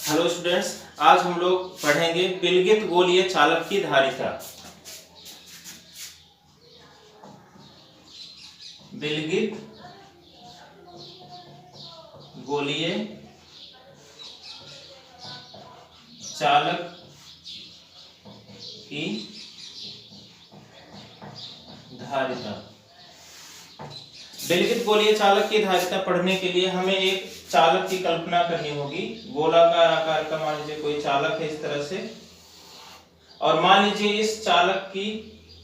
Hello students, आज हम लोग पढ़ेंगे विलगित गोलीय चालक की धारिता। विलगित गोलीय चालक की धारिता। विलगित गोलीय चालक की धारिता पढ़ने के लिए हमें एक चालक की कल्पना करनी होगी। गोलाकार आकार का मान लीजिए कोई चालक है इस तरह से, और मान लीजिए इस चालक की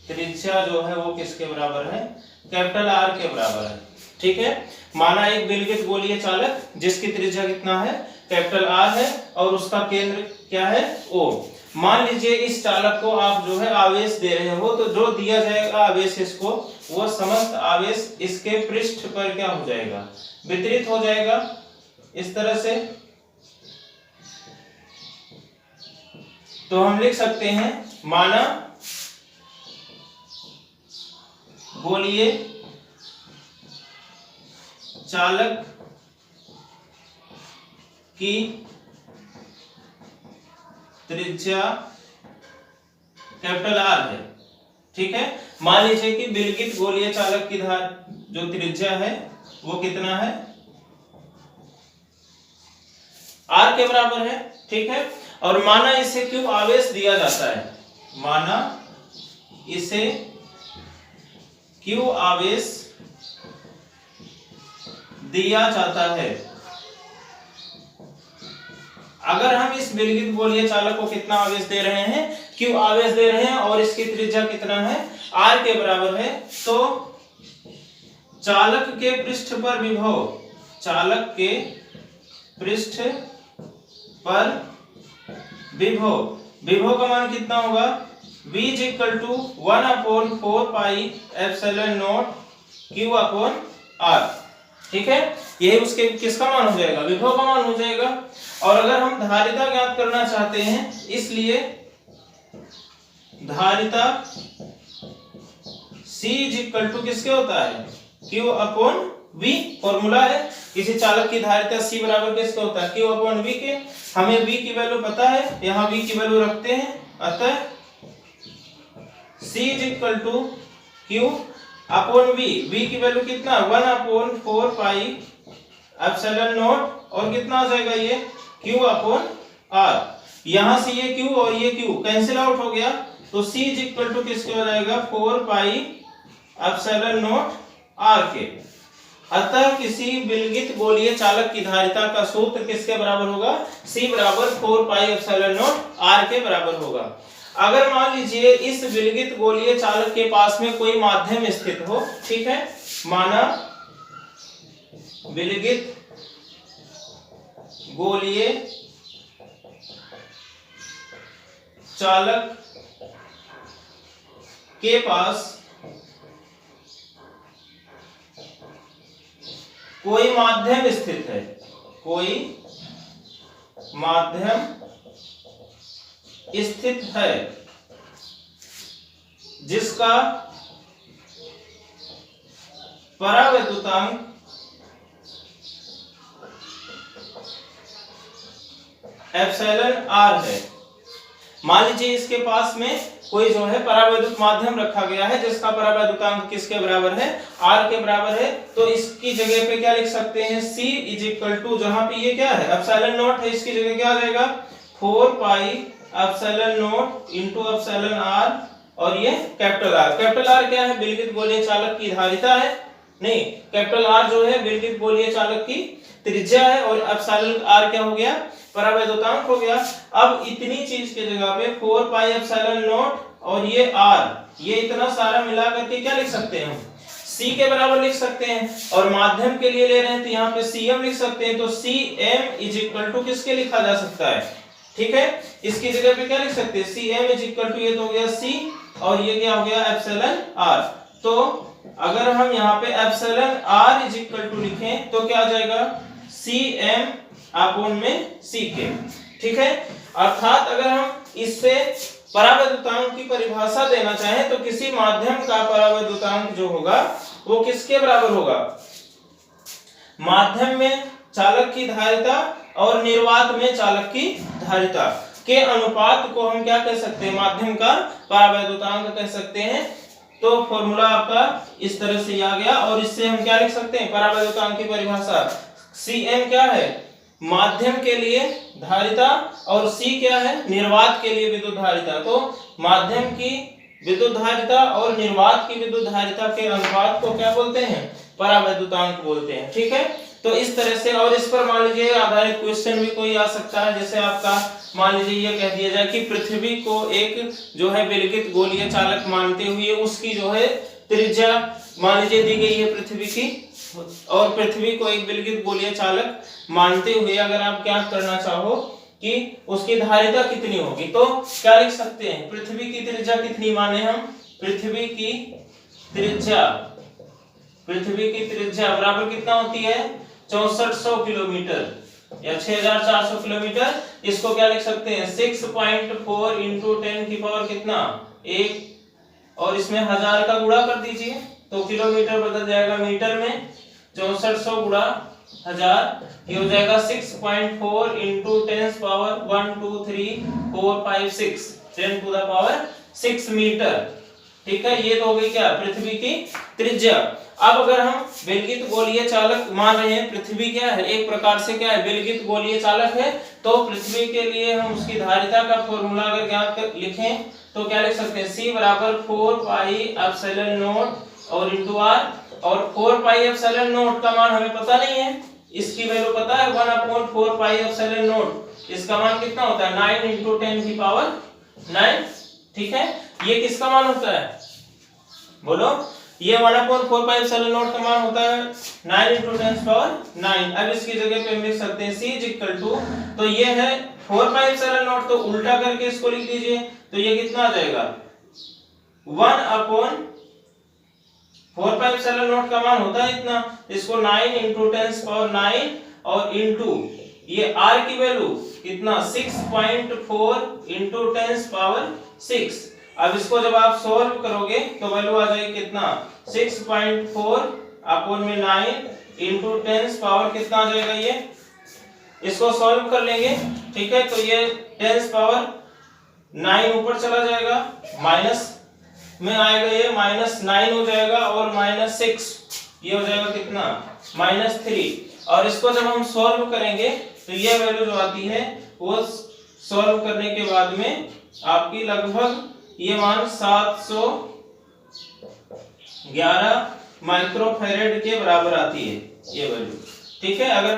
त्रिज्या जो है वो किसके बराबर है? कैपिटल आर के बराबर है। ठीक है, माना एक विलगित गोलीय चालक जिसकी त्रिज्या कितना है? कैपिटल आर है, और उसका केंद्र क्या है? ओ। मान लीजिए इस चालक को आप जो है आवेश दे रहे हो, तो जो दिया जाएगा आवेश इसको, वो समस्त आवेश इसके पृष्ठ पर क्या हो जाएगा? वितरित हो जाएगा इस तरह से। तो हम लिख सकते हैं, माना गोलीय चालक की त्रिज्या कैपिटल आर है। ठीक है, मान लीजिए कि विलगित गोलीय चालक की जो त्रिज्या है वो कितना है? आर के बराबर है। ठीक है, और माना इसे क्यों आवेश दिया जाता है? माना इसे क्यों आवेश दिया जाता है? अगर हम इस विलगित गोलीय चालक को कितना आवेश दे रहे हैं? क्यों आवेश दे रहे हैं, और इसकी त्रिज्या कितना है? आर के बराबर है। तो चालक के पृष्ठ पर विभव, चालक के पृष्ठ पर विभव, विभव का मान कितना होगा? V = 1/4 pi epsilon not Q upon R। ठीक है, यही उसके किसका मान हो जाएगा? विभव का मान हो जाएगा। और अगर हम धारिता ज्ञात करना चाहते हैं, इसलिए धारिता C = किसके होता है? Q upon V। फॉर्मूला है, किसी चालक की धारिता C बराबर किसका होता है? Q अपॉन V के। हमें V की वैल्यू पता है, यहाँ V की वैल्यू रखते हैं। अतः C = Q upon V। V की वैल्यू कितना? 1/4 पाई एप्सिलॉन नॉट, और कितना आ जाएगा ये? Q upon R। यहाँ से ये Q और ये Q कैंसिल आउट हो गया, तो C = किसके हो जाएगा? 4 पाई एप्सिलॉन नॉट R के। अतः किसी विलगित गोलीय चालक की धारिता का सूत्र किसके बराबर होगा? C बराबर 4 पाई एप्सिलॉन नॉट R के बराबर होगा। अगर मान लीजिए इस विलगित गोलीय चालक के पास में कोई माध्यम स्थित हो, ठीक है, माना विलगित गोलीय चालक के पास कोई माध्यम स्थित है, कोई माध्यम स्थित है जिसका परावैद्युतांक एप्सिलॉन आर है। मान लीजिए इसके पास में कोई जो है परावैद्युत माध्यम रखा गया है जिसका परावैद्युतांक किसके बराबर है? आर के बराबर है। तो इसकी जगह पे क्या लिख सकते हैं? C = जहां पे ये क्या है? एप्सिलॉन नॉट है, इसकी जगह क्या आ जाएगा? 4 pi epsilon naught into epsilon R, और ये कैपिटल आर। कैपिटल आर क्या है? विलगित गोलीय चालक की धारिता है। नहीं, कैपिटल आर जो है विलगित गोलीय चालक की त्रिज्या है, और एप्सिलॉन आर क्या हो गया? परावैद्युतांक हो गया। अब इतनी चीज के जगह पे 4 पाई एप्सिलॉन नॉट और ये r, ये इतना सारा मिला करके क्या लिख सकते हैं? हम C के बराबर लिख सकते हैं। और माध्यम के लिए ले रहे हैं तो यहाँ पे Cm लिख सकते हैं। तो Cm = किसके लिखा जा सकता है? ठीक है, इसकी जगह पे क्या लिख सकते हैं? Cm = ये तो हो गया C, और ये क्या हो गया? Epsilon r। तो अगर हम यहाँ पे एप्सिलॉन r = लिखें तो क्या आ जाएगा? Cm अपॉन में C के। ठीक है, अर्थात अगर हम इससे परावैद्युतांक की परिभाषा देना चाहें तो किसी माध्यम का परावैद्युतांक जो होगा वो किसके बराबर होगा? माध्यम में चालक की धारिता और निर्वात में चालक की धारिता के अनुपात को हम क्या कह सकते हैं, माध्यम का परावैद्युतांक कह सकते हैं। तो फॉर्मूला आपका इस तरह से आ गया, और इससे हम क्या लिख सकते हैं, परावैद्युतांक की परिभाषा Cm क्या है, माध्यम के लिए धारिता, और C क्या है, निर्वात के लिए विद्युत धारिता। तो माध्यम की विद्युत धारिता और निर्वात की विद्युत धारिता के अनुपात को क्या बोलते हैं, परावैद्युतांक बोलते हैं। ठीक है, तो इस तरह से, और इस पर मान लीजिए आधारित क्वेश्चन भी कोई आ सकता है, जैसे आपका मान लीजिए ये कह दिया जाए कि पृथ्वी को एक जो है विलगित गोलीय चालक मानते हुए उसकी जो है त्रिज्या मान लीजिए दी गई है पृथ्वी की, और पृथ्वी को एक विलगित गोलीय चालक मानते हुए अगर आप क्या करना चाहो कि उसकी धारिता कितनी होगी, तो क्या लिख सकते हैं, पृथ्वी की त्रिज्या कितनी माने हम, पृथ्वी की त्रिज्या बराबर कितना होती है, 6400 किलोमीटर या 6400 किलोमीटर। इसको क्या लिख सकते हैं, 6.4 इंटू 10 की पावर कितना, 1, और इसमें 1000 का गुणा कर दीजिए तो किलोमीटर बदल जाएगा मीटर में, 6400 गुणा 1000 ये हो जाएगा 6.4 into 10 power 1 2 3 4 5 6 10 to the power 6 metre. ठीक है, ये तो हो गई क्या, पृथ्वी की त्रिज्या। अब अगर हम विलगित गोलीय चालक मान रहे हैं, पृथ्वी क्या है, एक प्रकार से क्या है, विलगित गोलीय चालक है, तो पृथ्वी के लिए हम उसकी धारिता का फॉर्मूला अगर ज्ञात कर लिखें तो क्या लिख सकते हैं, C बराबर 4 पाई एप्सिलॉन नॉट और इंटू r, और 4 पाई एप्सिलॉन नॉट का मान हमें पता नहीं है, इसकी वैल्यू पता है 1/4 पाई एप्सिलॉन नॉट, इसका मान कितना होता है 9 इंटू 10 की पावर 9। ठीक है, ये किसका मान होता है, बोलो, ये 1/4 पाई एप्सिलॉन नॉट का मान होता है 9 इंटू 10 पावर 9। अब इसकी जगह पे हम लिख सकते हैं C इज इक्वल टू, तो ये है 4 पाई एप्सिलॉन नॉट, तो उल्टा करके इसको लिख दीजिए, तो ये कितना आ जाएगा 1/4 पाई एप्सिलॉन नॉट का मान होता है इतना, इसको 9 इंटू 10 पावर 9 और इंटू ये r की वैल्यू कितना 6.4 इंटू 10 पावर 6। अब इसको जब आप सॉल्व करोगे तो वैल्यू आ जाएगी कितना 6.4 अपॉन में 9 इंटू 10 पावर कितना आ जाएगा, ये इसको सॉल्व कर लेंगे। ठीक है, तो ये 10 पावर 9 ऊपर चला जाएगा, माइनस में आएगा, ये -9 हो जाएगा, और -6 ये हो जाएगा कितना -3। और इसको जब हम सॉल्व करेंगे तो ये वैल्यू जो आती है वो सॉल्व करने के बाद में आपकी लगभग ये मान 711 माइक्रोफैरेड के बराबर आती है ये वैल्यू। ठीक है, अगर